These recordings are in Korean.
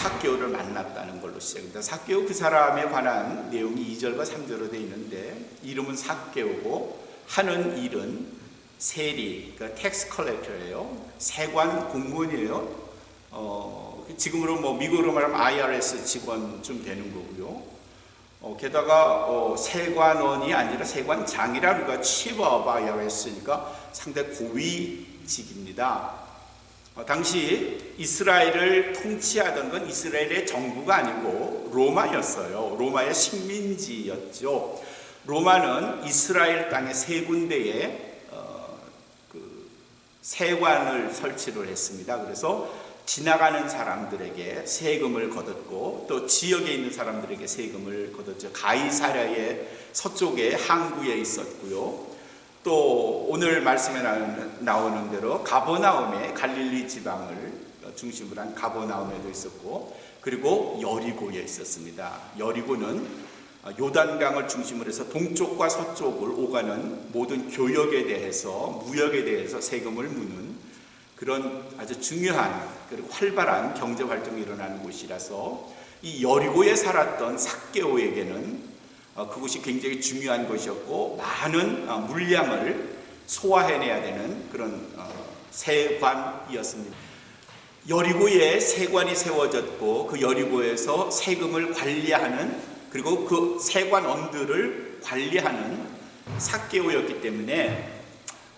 삭개오를 만났다는 걸로 시작합니다. 삭개오 그 사람에 관한 내용이 2절과 3절로 되어 있는데, 이름은 삭개오고 하는 일은 세리, 그러니까 텍스 컬렉터예요. 세관 공무원이에요. 지금으로 미국으로 말하면 IRS 직원쯤 되는 거고요. 게다가 세관원이 아니라 세관장이라, 우리가 Chief of IRS니까 상당히 고위직입니다. 당시 이스라엘을 통치하던 건 이스라엘의 정부가 아니고 로마였어요. 로마의 식민지였죠. 로마는 이스라엘 땅의 세 군데에 세관을 설치를 했습니다. 그래서 지나가는 사람들에게 세금을 거뒀고, 또 지역에 있는 사람들에게 세금을 거뒀죠. 가이사랴의 서쪽에 항구에 있었고요. 또 오늘 말씀에 나오는 대로 가버나움에, 갈릴리 지방을 중심으로 한 가버나움에도 있었고, 그리고 여리고에 있었습니다. 여리고는 요단강을 중심으로 해서 동쪽과 서쪽을 오가는 모든 교역에 대해서, 무역에 대해서 세금을 무는 그런 아주 중요한 그리고 활발한 경제 활동이 일어나는 곳이라서, 이 여리고에 살았던 삭개오에게는 그곳이 굉장히 중요한 곳이었고, 많은 물량을 소화해내야 되는 그런 세관이었습니다. 여리고에 세관이 세워졌고, 그 여리고에서 세금을 관리하는, 그리고 그 세관원들을 관리하는 삭개오였기 때문에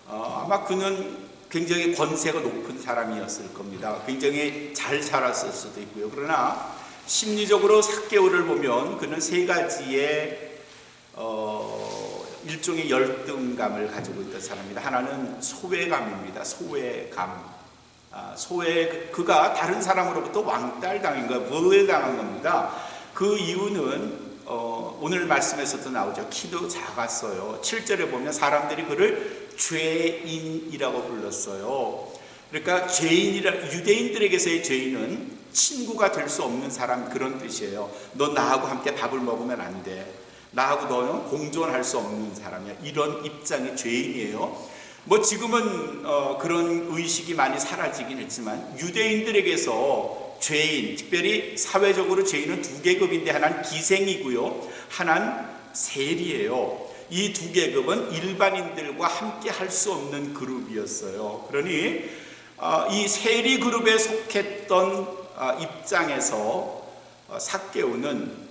아마 그는 굉장히 권세가 높은 사람이었을 겁니다. 굉장히 잘 살았을 수도 있고요. 그러나 심리적으로 삭개오를 보면 그는 세 가지의 일종의 열등감을 가지고 있던 사람입니다. 하나는 소외감입니다. 소외감. 그가 다른 사람으로부터 왕따당한 거예요. 물레당한 겁니다. 그 이유는 오늘 말씀에서도 나오죠. 키도 작았어요. 7절에 보면 사람들이 그를 죄인이라고 불렀어요. 그러니까 유대인들에게서의 죄인은 친구가 될 수 없는 사람, 그런 뜻이에요. 너 나하고 함께 밥을 먹으면 안 돼. 나하고 너는 공존할 수 없는 사람이야. 이런 입장이 죄인이에요. 지금은 그런 의식이 많이 사라지긴 했지만, 유대인들에게서 죄인, 특별히 사회적으로 죄인은 두 계급인데, 하나는 기생이고요, 하나는 세리예요. 이 두 계급은 일반인들과 함께 할 수 없는 그룹이었어요. 그러니 이 세리 그룹에 속했던 입장에서 삭개오는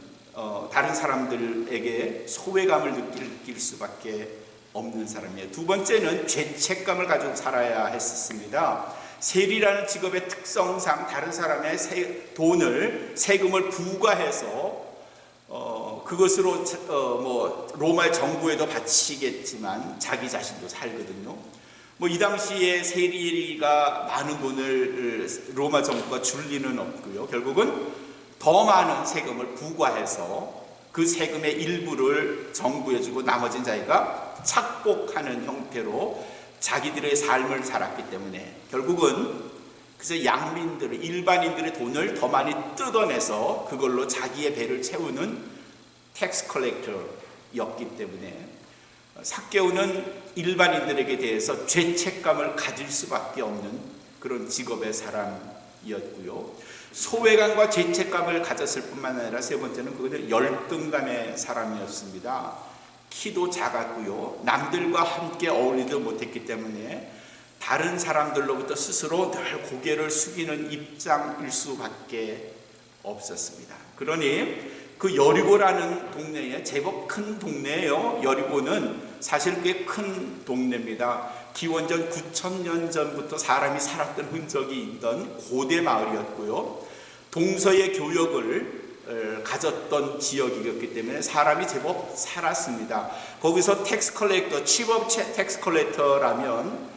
다른 사람들에게 소외감을 느낄 수밖에 없는 사람이에요. 두 번째는 죄책감을 가지고 살아야 했었습니다. 세리라는 직업의 특성상 다른 사람의 세금을 부과해서 그것으로 로마의 정부에도 바치겠지만 자기 자신도 살거든요. 이 당시에 세리가 많은 돈을 로마 정부가 줄 리는 없고요. 결국은 더 많은 세금을 부과해서 그 세금의 일부를 정부에 주고 나머진 자기가 착복하는 형태로 자기들의 삶을 살았기 때문에, 결국은 그래서 양민들, 일반인들의 돈을 더 많이 뜯어내서 그걸로 자기의 배를 채우는 텍스 컬렉터였기 때문에, 삭개오는 일반인들에게 대해서 죄책감을 가질 수밖에 없는 그런 직업의 사람이었고요. 소외감과 죄책감을 가졌을 뿐만 아니라 세 번째는 그것은 열등감의 사람이었습니다. 키도 작았고요, 남들과 함께 어울리도 못했기 때문에 다른 사람들로부터 스스로 늘 고개를 숙이는 입장일 수밖에 없었습니다. 그러니 그 여리고라는 동네에, 제법 큰 동네예요. 여리고는 사실 꽤 큰 동네입니다. 기원전 9,000년 전부터 사람이 살았던 흔적이 있던 고대 마을이었고요, 동서의 교역을 가졌던 지역이었기 때문에 사람이 제법 살았습니다. 거기서 텍스 컬렉터, 치프 오브 텍스 컬렉터라면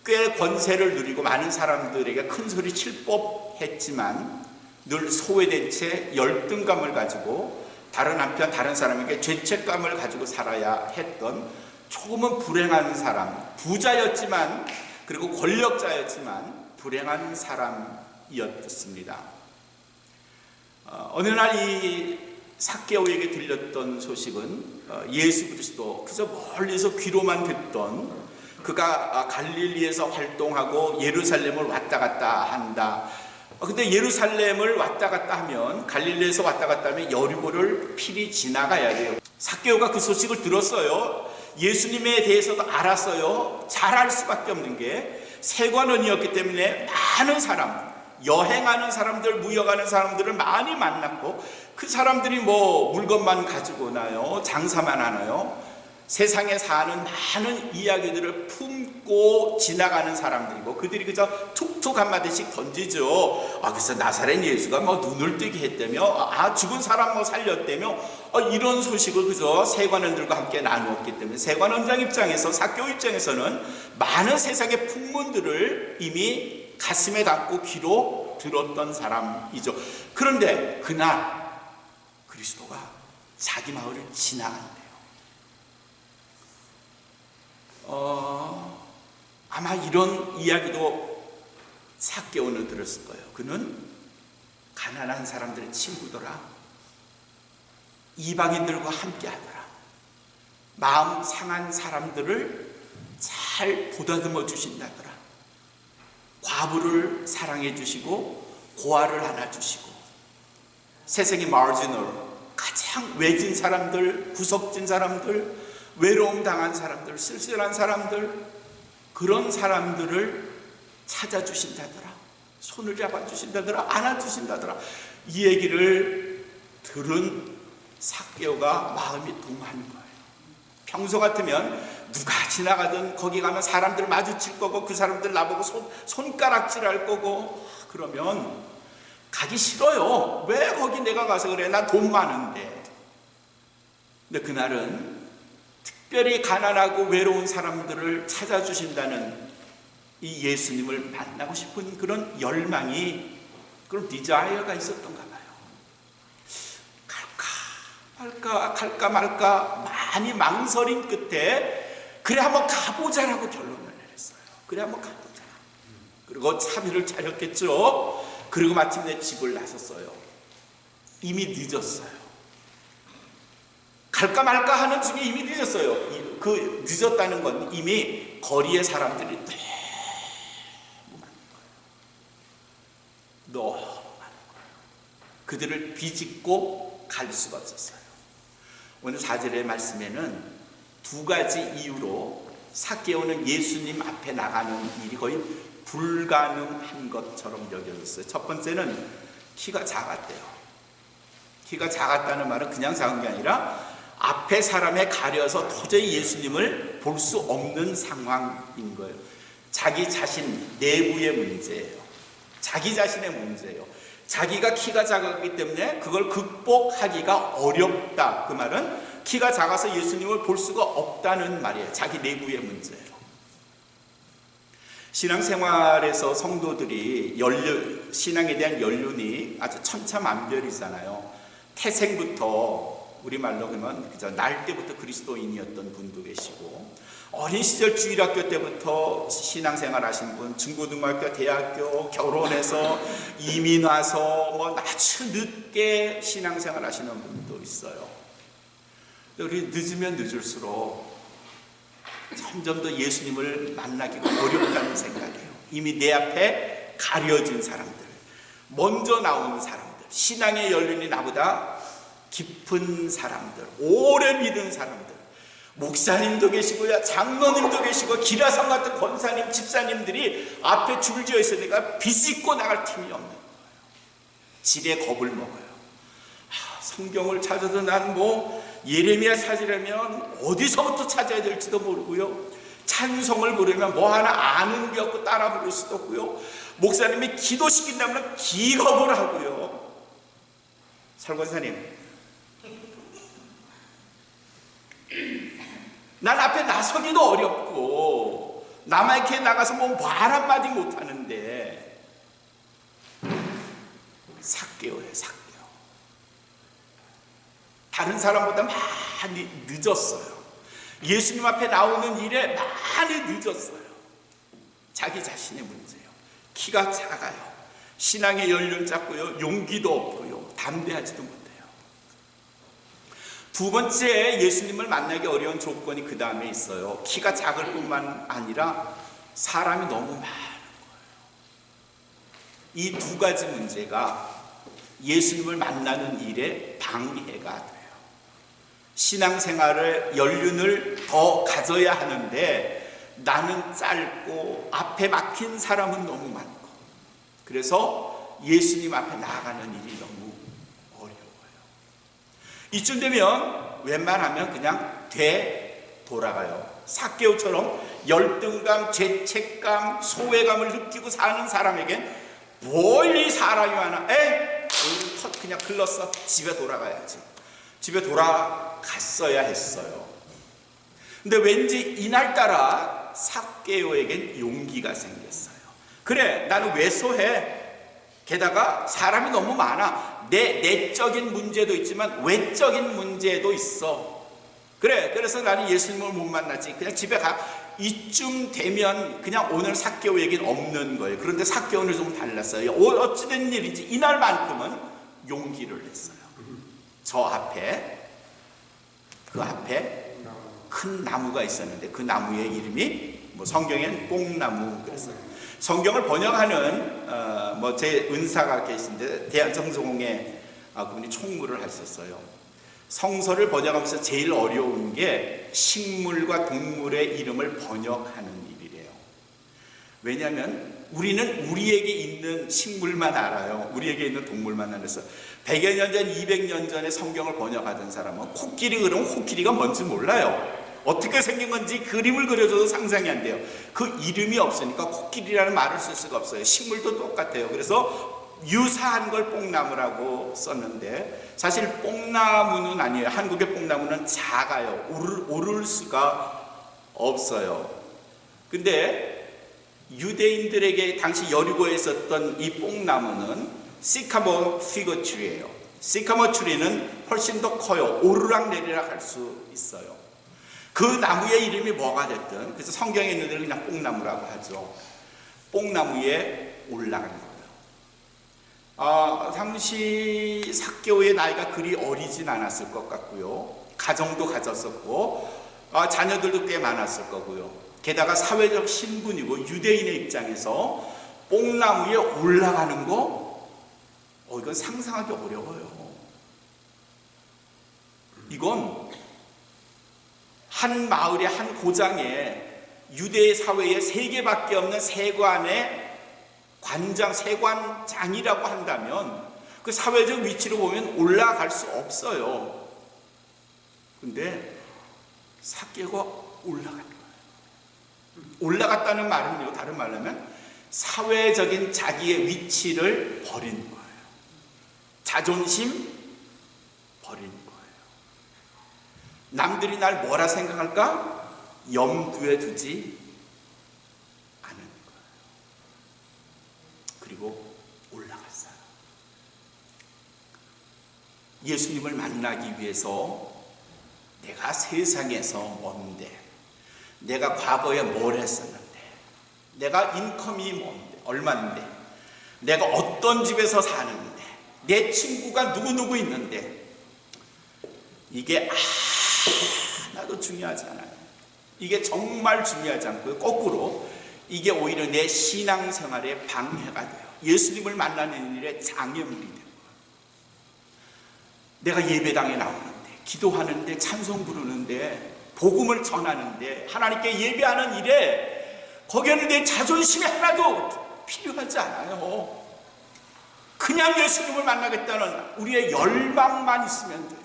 꽤 권세를 누리고 많은 사람들에게 큰 소리 칠 법했지만 늘 소외된 채 열등감을 가지고 다른 사람에게 죄책감을 가지고 살아야 했던 조금은 불행한 사람, 부자였지만, 그리고 권력자였지만 불행한 사람이었습니다. 어느 날 이 삭개오에게 들렸던 소식은 예수 그리스도, 그저 멀리서 귀로만 듣던, 그가 갈릴리에서 활동하고 예루살렘을 왔다 갔다 한다, 근데 예루살렘을 왔다 갔다 하면, 갈릴리에서 왔다 갔다 하면 여리고를 필히 지나가야 돼요. 삭개오가 그 소식을 들었어요. 예수님에 대해서도 알았어요. 잘 알 수밖에 없는 게 세관원이었기 때문에 많은 사람, 여행하는 사람들, 무역하는 사람들을 많이 만났고, 그 사람들이 뭐 물건만 가지고 오나요? 장사만 하나요? 세상에 사는 많은 이야기들을 품고 지나가는 사람들이고, 그들이 그저 툭툭 한마디씩 던지죠. 그래서 나사렛 예수가 뭐 눈을 뜨게 했다며, 죽은 사람 뭐 살렸다며, 이런 소식을 그저 세관원들과 함께 나누었기 때문에 세관원장 입장에서, 삭개오 입장에서는 많은 세상의 풍문들을 이미 가슴에 담고 귀로 들었던 사람이죠. 그런데 그날 그리스도가 자기 마을을 지나간대요. 아마 이런 이야기도 삭개오는 들었을 거예요. 그는 가난한 사람들의 친구더라, 이방인들과 함께 하더라, 마음 상한 사람들을 잘 보다듬어 주신다더라, 과부를 사랑해 주시고 고아를 안아주시고, 세상의 마지널, 가장 외진 사람들, 구석진 사람들, 외로움 당한 사람들, 쓸쓸한 사람들, 그런 사람들을 찾아주신다더라, 손을 잡아주신다더라, 안아주신다더라. 이 얘기를 들은 삭개오가 마음이 동하는 거예요. 평소 같으면 누가 지나가든 거기 가면 사람들 마주칠 거고, 그 사람들 나보고 손가락질할 거고, 그러면 가기 싫어요. 왜 거기 내가 가서 그래? 나 돈 많은데. 근데 그날은 특별히 가난하고 외로운 사람들을 찾아주신다는 이 예수님을 만나고 싶은 그런 열망이, 그런 디자이어가 있었던가 봐요. 갈까 말까 많이 망설인 끝에 그래 한번 가보자라고 결론을 내렸어요. 그래 한번 가보자. 그리고 차비를 차렸겠죠. 그리고 마침내 집을 나섰어요. 이미 늦었어요. 갈까 말까 하는 중에 이미 늦었어요. 그 늦었다는 건 이미 거리의 사람들이 너무 많은 거예요. 그들을 비집고 갈 수가 없었어요. 오늘 4절의 말씀에는 두 가지 이유로 삭개오는 예수님 앞에 나가는 일이 거의 불가능한 것처럼 여겨졌어요. 첫 번째는 키가 작았대요. 키가 작았다는 말은 그냥 작은 게 아니라 앞에 사람에 가려서 도저히 예수님을 볼 수 없는 상황인 거예요. 자기 자신 내부의 문제예요. 자기 자신의 문제예요. 자기가 키가 작았기 때문에 그걸 극복하기가 어렵다. 그 말은 키가 작아서 예수님을 볼 수가 없다는 말이에요. 자기 내부의 문제예요. 신앙생활에서 성도들이 신앙에 대한 연륜이 아주 천차만별이잖아요. 태생부터, 우리말로 그러면 날 때부터 그리스도인이었던 분도 계시고, 어린 시절 주일학교 때부터 신앙생활 하신 분, 중고등학교, 대학교, 결혼해서 이민 와서 뭐 아주 늦게 신앙생활 하시는 분도 있어요. 우리 늦으면 늦을수록 점점 더 예수님을 만나기가 어렵다는 생각이에요. 이미 내 앞에 가려진 사람들, 먼저 나오는 사람들, 신앙의 연륜이 나보다 깊은 사람들, 오래 믿은 사람들, 목사님도 계시고요, 장로님도 계시고, 기라성 같은 권사님, 집사님들이 앞에 줄지어 있으니까 비집고 나갈 틈이 없는 거예요. 지레 겁을 먹어요. 성경을 찾아도 난 뭐 예레미야 찾으려면 어디서부터 찾아야 될지도 모르고요, 찬송을 부르면 뭐 하나 아는 게 없고 따라 부를 수도 없고요, 목사님이 기도시킨다면 기겁을 하고요. 설권사님, 난 앞에 나서기도 어렵고 남에게 나가서 뭐 말 한마디 못하는데, 삭개오예요. 삭개오. 다른 사람보다 많이 늦었어요. 예수님 앞에 나오는 일에 많이 늦었어요. 자기 자신의 문제예요. 키가 작아요. 신앙의 연륜 작고요, 용기도 없고요, 담대하지도 못해요. 두 번째, 예수님을 만나기 어려운 조건이 그 다음에 있어요. 키가 작을 뿐만 아니라 사람이 너무 많은 거예요. 이 두 가지 문제가 예수님을 만나는 일에 방해가 돼요. 신앙생활의 연륜을 더 가져야 하는데 나는 짧고 앞에 막힌 사람은 너무 많고, 그래서 예수님 앞에 나아가는 일이 너무 어려워요. 이쯤 되면 웬만하면 그냥 되돌아가요. 삭개오처럼 열등감, 죄책감, 소외감을 느끼고 사는 사람에겐 뭘 이 사람이 많아, 오늘 턱 그냥 글렀어, 집에 돌아가야지. 집에 돌아갔어야 했어요. 근데 왠지 이날따라 삭개오에겐 용기가 생겼어요. 그래, 나는 왜소해. 게다가 사람이 너무 많아. 내 내적인 문제도 있지만 외적인 문제도 있어. 그래, 그래서 나는 예수님을 못 만나지. 그냥 집에 가. 이쯤 되면 그냥 오늘 삭개오에겐 없는 거예요. 그런데 삭개오는 좀 달랐어요. 어찌된 일인지 이날만큼은 용기를 냈어요. 저 앞에, 그 앞에 큰 나무가 있었는데 그 나무의 이름이 성경엔 뽕나무 그랬어요. 성경을 번역하는 제 은사가 계신데 대한성서공회 그분이 총무를 하셨어요. 성서를 번역하면서 제일 어려운 게 식물과 동물의 이름을 번역하는 일이래요. 왜냐하면 우리는 우리에게 있는 식물만 알아요. 우리에게 있는 동물만 알아서 100여 년 전, 200년 전에 성경을 번역하던 사람은 코끼리 그러면 코끼리가 뭔지 몰라요. 어떻게 생긴 건지 그림을 그려줘도 상상이 안 돼요. 그 이름이 없으니까 코끼리라는 말을 쓸 수가 없어요. 식물도 똑같아요. 그래서 유사한 걸 뽕나무라고 썼는데 사실 뽕나무는 아니에요. 한국의 뽕나무는 작아요. 오를 수가 없어요. 근데 유대인들에게 당시 여리고에 있었던 이 뽕나무는 시카모 피그 트리예요. 시카모 트리는 훨씬 더 커요. 오르락내리락 할 수 있어요. 그 나무의 이름이 뭐가 됐든, 그래서 성경에 있는 데는 그냥 뽕나무라고 하죠. 뽕나무에 올라간 거예요. 당시 삭개오의 나이가 그리 어리진 않았을 것 같고요. 가정도 가졌었고 자녀들도 꽤 많았을 거고요. 게다가 사회적 신분이고 유대인의 입장에서 뽕나무에 올라가는 거 이건 상상하기 어려워요. 이건 한 마을의 한 고장에 유대 사회에 3개밖에 없는 세관의 관장, 세관장이라고 한다면 그 사회적 위치로 보면 올라갈 수 없어요. 근데 삭개오가 올라간 거예요. 올라갔다는 말은요, 다른 말로 하면 사회적인 자기의 위치를 버린 거예요. 자존심 버린 거예요. 남들이 날 뭐라 생각할까? 염두에 두지 않은 거예요. 그리고 올라갔어요. 예수님을 만나기 위해서 내가 세상에서 뭔데, 내가 과거에 뭘 했었는데, 내가 인컴이 뭔데, 얼마인데, 내가 어떤 집에서 사는데, 내 친구가 누구누구 있는데, 이게 하나도 중요하지 않아요. 이게 정말 중요하지 않고요. 거꾸로 이게 오히려 내 신앙생활에 방해가 돼요. 예수님을 만나는 일에 장애물이 돼요. 내가 예배당에 나오는데, 기도하는데, 찬송 부르는데, 복음을 전하는데, 하나님께 예배하는 일에 거기에는 내 자존심이 하나도 필요하지 않아요. 그냥 예수님을 만나겠다는 우리의 열망만 있으면 돼요.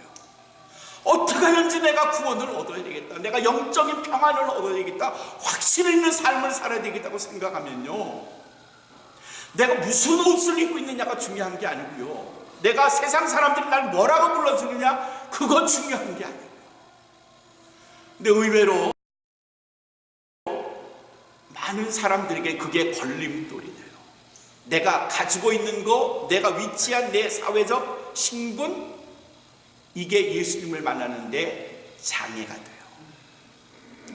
어떻게 하는지 내가 구원을 얻어야 되겠다, 내가 영적인 평안을 얻어야 되겠다, 확신 있는 삶을 살아야 되겠다고 생각하면요, 내가 무슨 옷을 입고 있느냐가 중요한 게 아니고요, 내가 세상 사람들이 날 뭐라고 불러주느냐, 그건 중요한 게 아니에요. 근데 의외로 많은 사람들에게 그게 걸림돌이 돼요. 내가 가지고 있는 거, 내가 위치한 내 사회적 신분, 이게 예수님을 만나는데 장애가 돼요.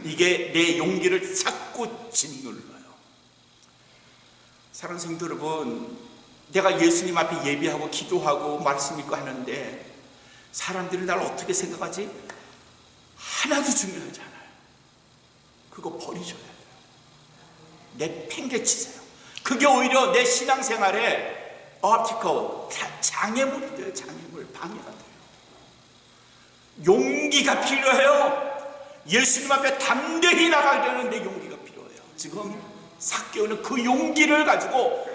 이게 내 용기를 자꾸 짓눌러요. 사랑하는 성도 여러분, 내가 예수님 앞에 예배하고 기도하고 말씀 읽고 하는데 사람들이 날 어떻게 생각하지? 하나도 중요하지 않아요. 그거 버리셔야 돼요. 내팽개치세요. 그게 오히려 내 신앙생활에 장애물이 돼요. 장애물, 방해가 돼요. 용기가 필요해요. 예수님 앞에 담대히 나가게 되는데 용기가 필요해요. 지금 삭개오는 그 용기를 가지고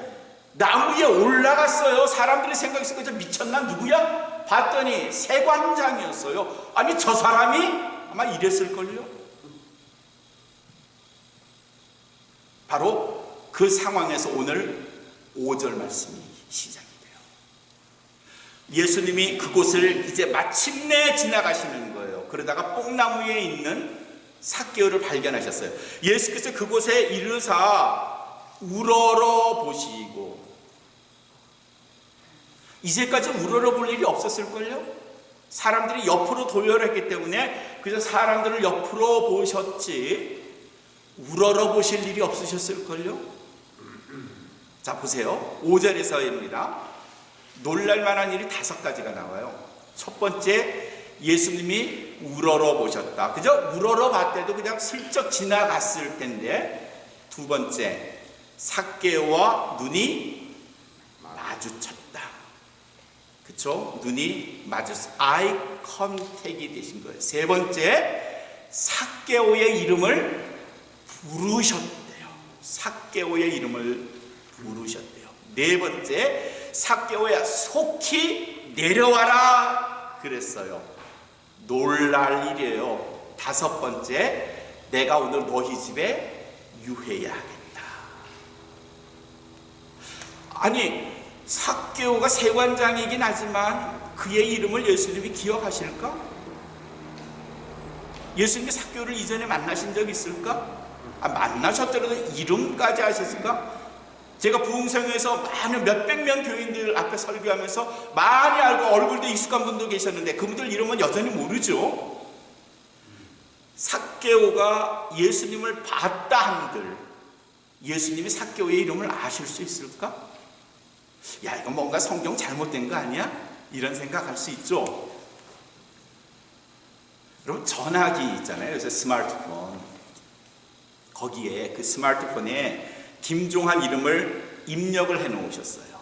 나무 위에 올라갔어요. 사람들이 생각했을 거죠. 미쳤나? 누구야? 봤더니 세관장이었어요. 아니 저 사람이 아마 이랬을걸요. 바로 그 상황에서 오늘 5절 말씀이 시작이 돼요. 예수님이 그곳을 이제 마침내 지나가시는 거예요. 그러다가 뽕나무에 있는 삭개오를 발견하셨어요. 예수께서 그곳에 이르사 우러러 보시고, 이제까지 우러러 볼 일이 없었을걸요? 사람들이 옆으로 도열했기 때문에 그저 사람들을 옆으로 보셨지 우러러 보실 일이 없으셨을걸요? 자 보세요. 5절에서입니다. 놀랄만한 일이 5가지가 나와요. 첫 번째, 예수님이 우러러 보셨다. 그저 우러러 봤대도 그냥 슬쩍 지나갔을 텐데. 두 번째, 삭개오와 눈이 마주쳤다. 그쵸? 눈이 마주쳤어. 아이 컨택이 되신 거예요. 세 번째, 삭개오의 이름을 부르셨대요. 삭개오의 이름을 부르셨대요. 네 번째, 삭개오야 속히 내려와라 그랬어요. 놀랄 일이에요. 5번째, 내가 오늘 너희 집에 유해야겠다. 아니 삭개오가 세관장이긴 하지만 그의 이름을 예수님이 기억하실까? 예수님이 삭개오를 이전에 만나신 적 있을까? 만나셨더라도 이름까지 아셨을까? 제가 부흥성에서 많은 몇백 명 교인들 앞에 설교하면서 많이 알고 얼굴도 익숙한 분도 계셨는데 그분들 이름은 여전히 모르죠. 삭개오가 예수님을 봤다 한들 예수님이 삭개오의 이름을 아실 수 있을까? 야, 이거 뭔가 성경 잘못된 거 아니야? 이런 생각할 수 있죠. 여러분 전화기 있잖아요. 요새 스마트폰. 거기에 그 스마트폰에 김종환 이름을 입력을 해 놓으셨어요.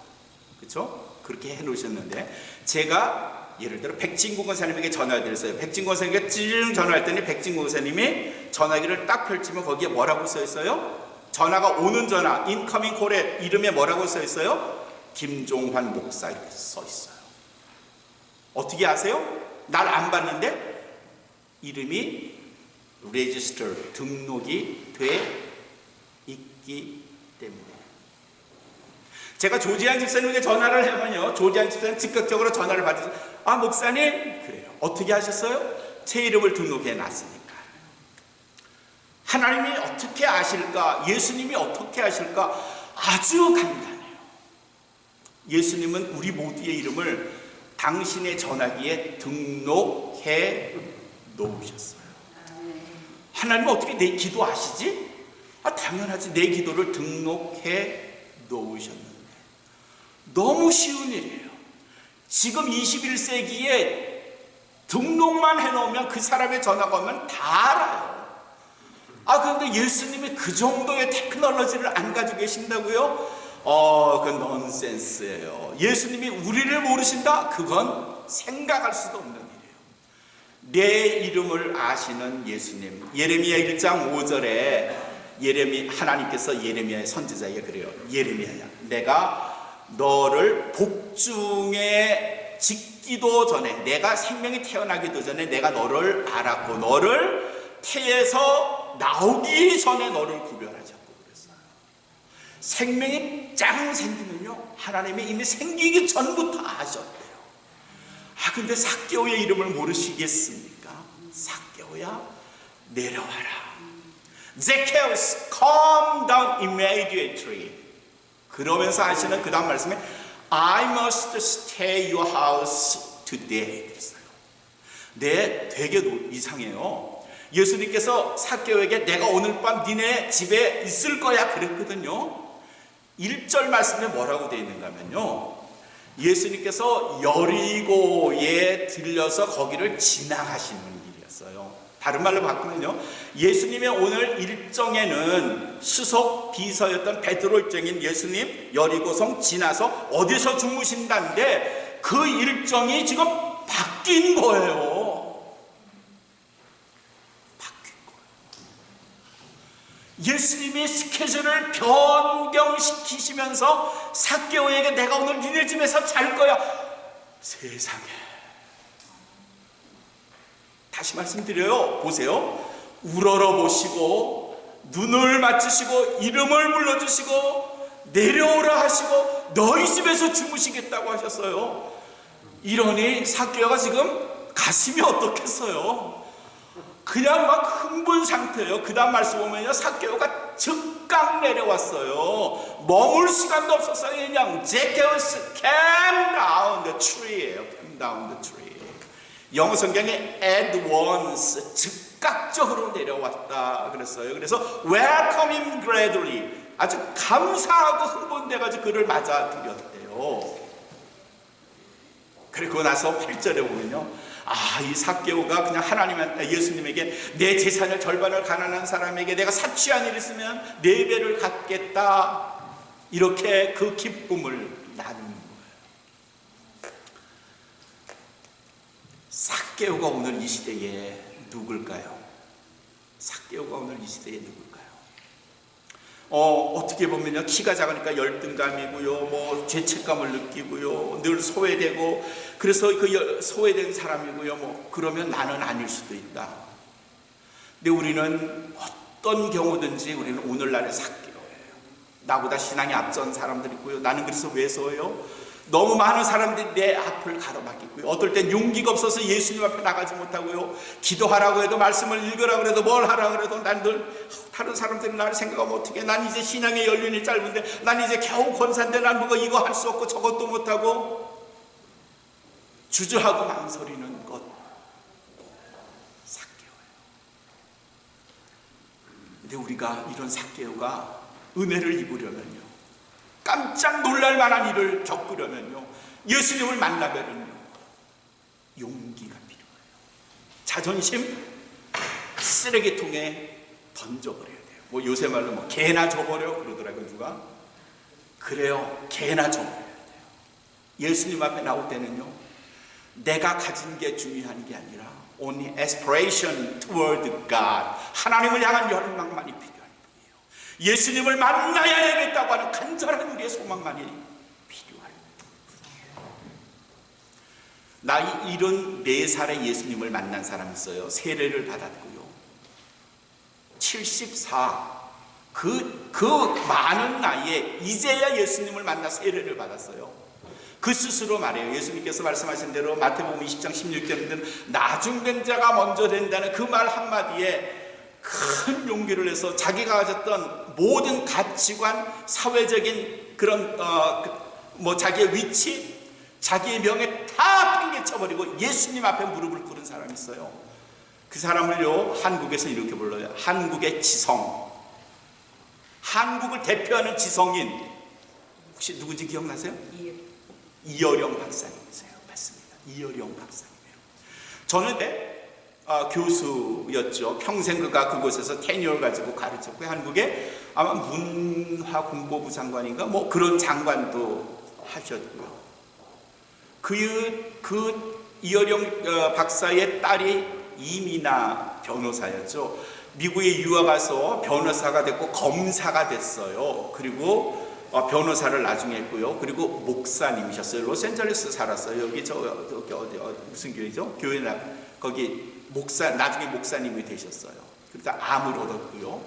그렇죠? 그렇게 해 놓으셨는데 제가 예를 들어 백진구 권사님에게 전화를 드렸어요. 백진구 권사님에게 찌르릉 전화할 때는 백진구 권사님이 전화기를 딱 펼치면 거기에 뭐라고 써 있어요? 전화가 오는 전화, 인커밍 콜에 이름에 뭐라고 써 있어요? 김종환 목사 이렇게 써 있어요. 어떻게 아세요? 날 안 봤는데 이름이 register, 등록이 돼 있기 때문에. 제가 조지한 집사님에게 전화를 하면요, 조지한 집사님 즉각적으로 전화를 받으세요. 아 목사님, 그래요. 어떻게 하셨어요? 제 이름을 등록해 놨으니까. 하나님이 어떻게 아실까? 예수님이 어떻게 아실까? 아주 간단해요. 예수님은 우리 모두의 이름을 당신의 전화기에 등록해 놓으셨어요. 하나님은 어떻게 내 기도 아시지? 당연하지. 내 기도를 등록해 놓으셨는데 너무 쉬운 일이에요. 지금 21세기에 등록만 해놓으면 그 사람의 전화가 오면 다 알아요. 그런데 예수님이 그 정도의 테크놀로지를 안 가지고 계신다고요? 그건 넌센스예요. 예수님이 우리를 모르신다? 그건 생각할 수도 없는 일이에요. 내 이름을 아시는 예수님. 예레미야 1장 5절에 하나님께서 예레미야의 선지자에게 그래요. 예레미야야, 내가 너를 복중에 짓기도 전에, 내가 생명이 태어나기도 전에 내가 너를 알았고 너를 태에서 나오기 전에 너를 구별하셨고 그랬어요. 생명이 짱 생기면요, 하나님이 이미 생기기 전부터 아셨대요. 근데 삭개오의 이름을 모르시겠습니까? 삭개오야, 내려와라. Zacchaeus, come down immediately. 그러면서 하시는 그 다음 말씀에 I must stay your house today. 그랬어요. 되게 이상해요. 예수님께서 삭개오에게 내가 오늘 밤 니네 집에 있을 거야 그랬거든요. 1절 말씀에 뭐라고 되어 있는가 하면요, 예수님께서 여리고에 들려서 거기를 지나가시는 일이었어요. 다른 말로 바꾸면요, 예수님의 오늘 일정에는 수석 비서였던 베드로 일정인 예수님 여리고성 지나서 어디서 주무신다는데 그 일정이 지금 바뀐 거예요. 바뀐 거예요. 예수님이 스케줄을 변경시키시면서 삭개오에게 내가 오늘 니네 집에서 잘 거야. 세상에. 다시 말씀드려요. 보세요. 우러러보시고 눈을 맞추시고 이름을 불러주시고 내려오라 하시고 너희 집에서 주무시겠다고 하셨어요. 이러니 삭개오가 지금 가슴이 어떻겠어요? 그냥 막 흥분 상태예요. 그 다음 말씀 보면요, 삭개오가 즉각 내려왔어요. 머물 시간도 없었어요. 그냥 Zacchaeus came down the tree예요. came down the tree. 영어 성경에 at once, 즉각적으로 내려왔다 그랬어요. 그래서 welcome him gladly, 아주 감사하고 흥분돼가지고 그를 맞아들였대요. 그리고 나서 8절에 보면요, 이 삭개오가 그냥 예수님에게 내 재산을 절반을 가난한 사람에게 내가 사취한 일 있으면 4배를 갚겠다, 이렇게 그 기쁨을 나누는 거예요. 삭개오가 오늘 이 시대에 누굴까요? 삭개오가 오늘 이 시대에 누굴까요? 어떻게 보면요, 키가 작으니까 열등감이고요, 뭐 죄책감을 느끼고요, 늘 소외되고, 그래서 그 소외된 사람이고요, 뭐 그러면 나는 아닐 수도 있다. 근데 우리는 어떤 경우든지 우리는 오늘날의 삭개오예요. 나보다 신앙이 앞선 사람들 있고요, 나는 그래서 왜소해요? 너무 많은 사람들이 내 앞을 가로막겠고요, 어떨 땐 용기가 없어서 예수님 앞에 나가지 못하고요, 기도하라고 해도, 말씀을 읽으라고 해도, 뭘 하라고 해도 난 늘 다른 사람들이 나를 생각하면 어떻게, 난 이제 신앙의 연륜이 짧은데, 난 이제 겨우 권사인데 난 뭐가 이거 할 수 없고 저것도 못하고 주저하고 망설이는 것, 삭개오예요. 근데 우리가 이런 삭개오가 은혜를 입으려면요, 깜짝 놀랄 만한 일을 겪으려면요, 예수님을 만나면요, 용기가 필요해요. 자존심 쓰레기통에 던져버려야 돼요. 뭐 요새 말로 뭐 개나 줘버려 그러더라고요. 누가 그래요. 개나 줘버려야 돼요. 예수님 앞에 나올 때는요, 내가 가진 게 중요한 게 아니라 only aspiration toward God, 하나님을 향한 열망만이 필요해요. 예수님을 만나야겠다고 하는 간절한 우리의 소망만이 필요할 뿐이에요. 나이 74살에 예수님을 만난 사람이 있어요. 세례를 받았고요, 74, 그 많은 나이에 이제야 예수님을 만나 세례를 받았어요. 그 스스로 말해요. 예수님께서 말씀하신 대로 마태복음 20장 16절에는 나중된 자가 먼저 된다는 그 말 한마디에 큰 용기를 내서 자기가 가졌던 모든 가치관, 사회적인 그런 자기의 위치, 자기의 명예 다 팽개쳐버리고 예수님 앞에 무릎을 꿇은 사람이 있어요. 그 사람을요, 한국에서 이렇게 불러요. 한국의 지성. 한국을 대표하는 지성인, 혹시 누군지 기억나세요? 이어령 박사님이세요. 맞습니다. 이어령 박사님이에요. 저는 교수였죠. 평생 그곳에서 테니어를 가지고 가르쳤고요. 한국에 아마 문화공보부 장관인가 뭐 그런 장관도 하셨고요. 그 이어령 박사의 딸이 이민아 변호사였죠. 미국에 유학 가서 변호사가 됐고 검사가 됐어요. 그리고 변호사를 나중에 했고요. 그리고 목사님이셨어요. 로스앤젤레스 살았어요. 여기 어디 무슨 교회죠? 교회 거기 나중에 목사님이 되셨어요. 그러다 암을 얻었고요.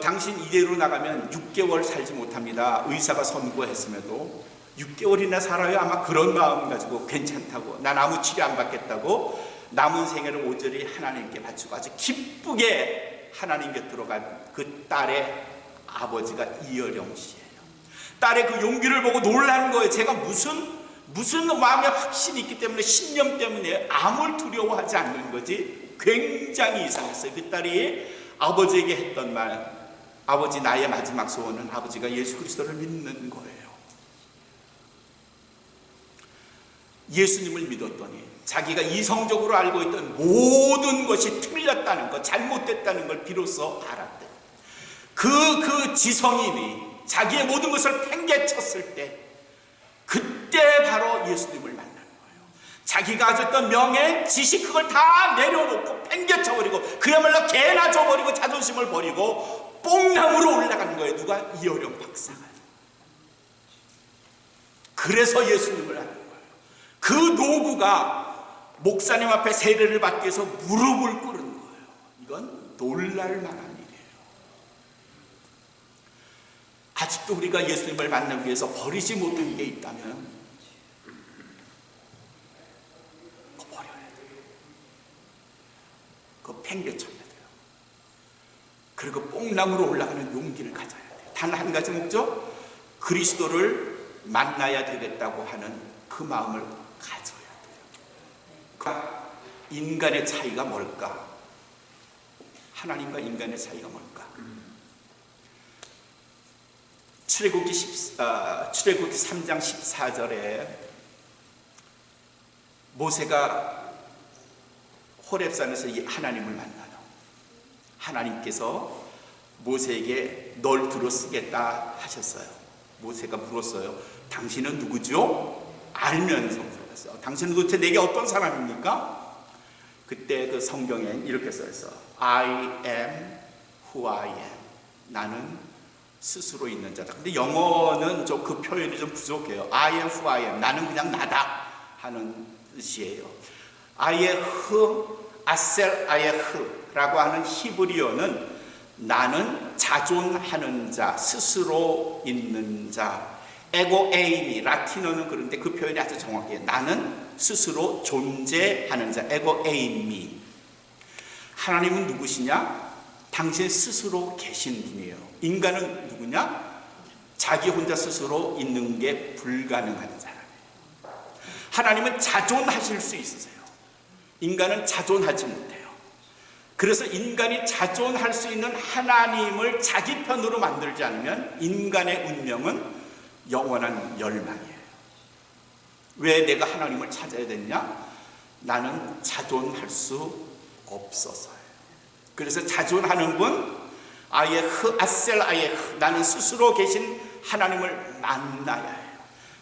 당신 이대로 나가면 6개월 살지 못합니다. 의사가 선고했음에도 6개월이나 살아요. 아마 그런 마음 가지고 괜찮다고, 난 아무 치료 안 받겠다고 남은 생애를 온전히 하나님께 바치고 아주 기쁘게 하나님 곁으로 간 그 딸의 아버지가 이어령 씨예요. 딸의 그 용기를 보고 놀란 거예요. 제가 무슨 마음의 확신이 있기 때문에, 신념 때문에 암을 두려워하지 않는 거지. 굉장히 이상했어요. 그 딸이 아버지에게 했던 말, 아버지 나의 마지막 소원은 아버지가 예수 그리스도를 믿는 거예요. 예수님을 믿었더니 자기가 이성적으로 알고 있던 모든 것이 틀렸다는 것, 잘못됐다는 걸 비로소 알았대. 그 지성인이 자기의 모든 것을 팽개쳤을 때, 그때 바로 예수님을 만난 거예요. 자기가 가졌던 명예, 지식, 그걸 다 내려놓고 팽개쳐버리고 그야말로 개나 줘버리고 자존심을 버리고 뽕나무로 올라간 거예요. 누가? 이어령 박사가. 그래서 예수님을 아는 거예요. 그 노구가 목사님 앞에 세례를 받기 위해서 무릎을 꿇은 거예요. 이건 놀랄 만한 일이에요. 아직도 우리가 예수님을 만나기 위해서 버리지 못한 게 있다면 그거 버려야 돼요. 그거 팽개쳐야 돼요. 그리고 뽕나무로 올라가는 용기를 가져야 돼요. 단 한 가지 목적, 그리스도를 만나야 되겠다고 하는 그 마음을 가져야 돼요. 인간의 차이가 뭘까? 하나님과 인간의 차이가 뭘까? 출애굽기 3장 14절에 모세가 호렙산에서 하나님을 만나요. 하나님께서 모세에게 널 두루 쓰겠다 하셨어요. 모세가 물었어요. 당신은 누구죠? 알면서 물었어요. 당신은 도대체 내게 어떤 사람입니까? 그때 그 성경에 이렇게 써있어. I am who I am. 나는 스스로 있는 자다. 근데 영어는 좀 그 표현이 좀 부족해요. I am who I am. 나는 그냥 나다 하는 뜻이에요. 아예흐 아셀 아예흐라고 하는 히브리어는 나는 자존하는 자, 스스로 있는 자. 에고에이미, 라틴어는 그런데 그 표현이 아주 정확해요. 나는 스스로 존재하는 자, 에고에이미. 하나님은 누구시냐? 당신 스스로 계신 분이에요. 인간은 누구냐? 자기 혼자 스스로 있는 게 불가능한 사람이에요. 하나님은 자존하실 수 있으세요. 인간은 자존하지 못해요. 그래서 인간이 자존할 수 있는 하나님을 자기 편으로 만들지 않으면 인간의 운명은 영원한 멸망이에요. 왜 내가 하나님을 찾아야 되냐? 나는 자존할 수 없어서요. 그래서 자존하는 분, 아예흐 아셀 아예흐, 나는 스스로 계신 하나님을 만나야 해요.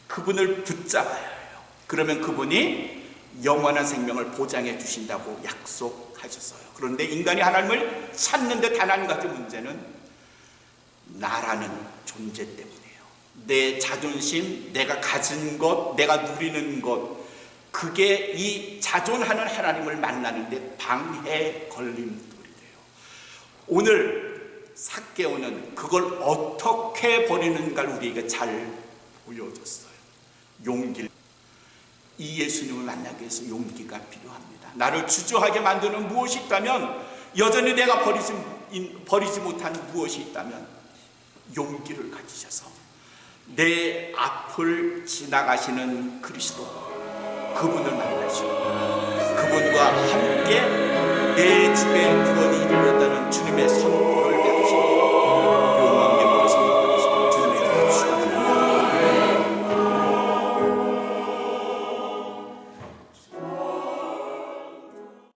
그분을 붙잡아야 해요. 그러면 그분이 영원한 생명을 보장해 주신다고 약속하셨어요. 그런데 인간이 하나님을 찾는데 단 한 가지 문제는 나라는 존재 때문이에요. 내 자존심, 내가 가진 것, 내가 누리는 것, 그게 이 자존하는 하나님을 만나는데 방해 걸림돌이 돼요. 오늘 삭개오는 그걸 어떻게 버리는가를 우리에게 잘 보여줬어요. 용기를. 이 예수님을 만나기 위해서 용기가 필요합니다. 나를 주저하게 만드는 무엇이 있다면, 여전히 내가 버리지 못한 무엇이 있다면 용기를 가지셔서 내 앞을 지나가시는 그리스도, 그분을 만나시고 그분과 함께 내 집에